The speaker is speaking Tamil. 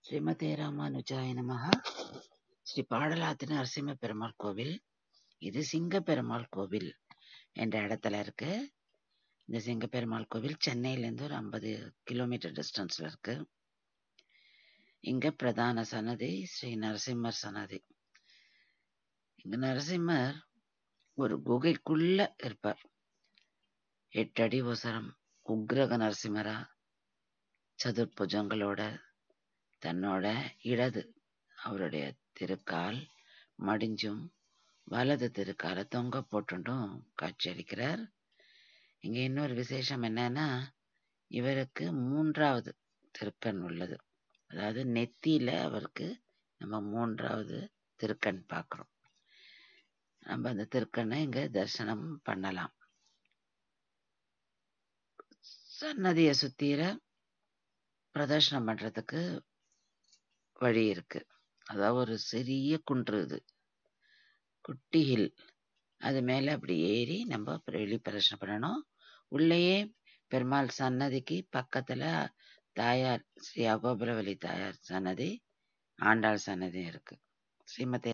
ஸ்ரீமதே ராமானுஜாய நமஹ. ஸ்ரீ பாடலாத்து நரசிம்ம பெருமாள் கோவில். இது சிங்க பெருமாள் கோவில் என்ற இடத்துல இருக்கு. இந்த சிங்க பெருமாள் கோவில் சென்னையிலேருந்து ஒரு 50 கிலோமீட்டர் டிஸ்டன்ஸ்ல இருக்கு. இங்க பிரதான சன்னதி ஸ்ரீ நரசிம்மர் சன்னதி. இங்க நரசிம்மர் ஒரு குகைக்குள்ள இருப்பார். 8 அடி உசரம் உக்ரக நரசிம்மரா சதுர்புஜங்களோட தன்னோட இடது அவருடைய திருக்கால் மடிஞ்சும் வலது திருக்கால தொங்க போட்டுட்டும் காட்சியளிக்கிறார். இங்க இன்னொரு விசேஷம் என்னன்னா, இவருக்கு 3வது திருக்கண் உள்ளது. அதாவது நெத்தியில அவருக்கு நம்ம 3வது திருக்கண் பார்க்கிறோம். நம்ம அந்த திருக்கண்ணை இங்க தரிசனம் பண்ணலாம். சன்னதியை சுத்திர பிரதர்ஷனம் பண்றதுக்கு வழி இருக்கு. அதாவது ஒரு சிறிய குன்று, இது குட்டி ஹில். அது மேல அப்படி ஏறி நம்ம வெளி பிரதர்ஷனம் பண்ணணும். உள்ளேயே பெருமாள் சன்னதிக்கு பக்கத்துல தாயார் ஸ்ரீ அகோபுரவல்லி தாயார் சன்னதி, ஆண்டாள் சன்னதி இருக்கு. ஸ்ரீமதே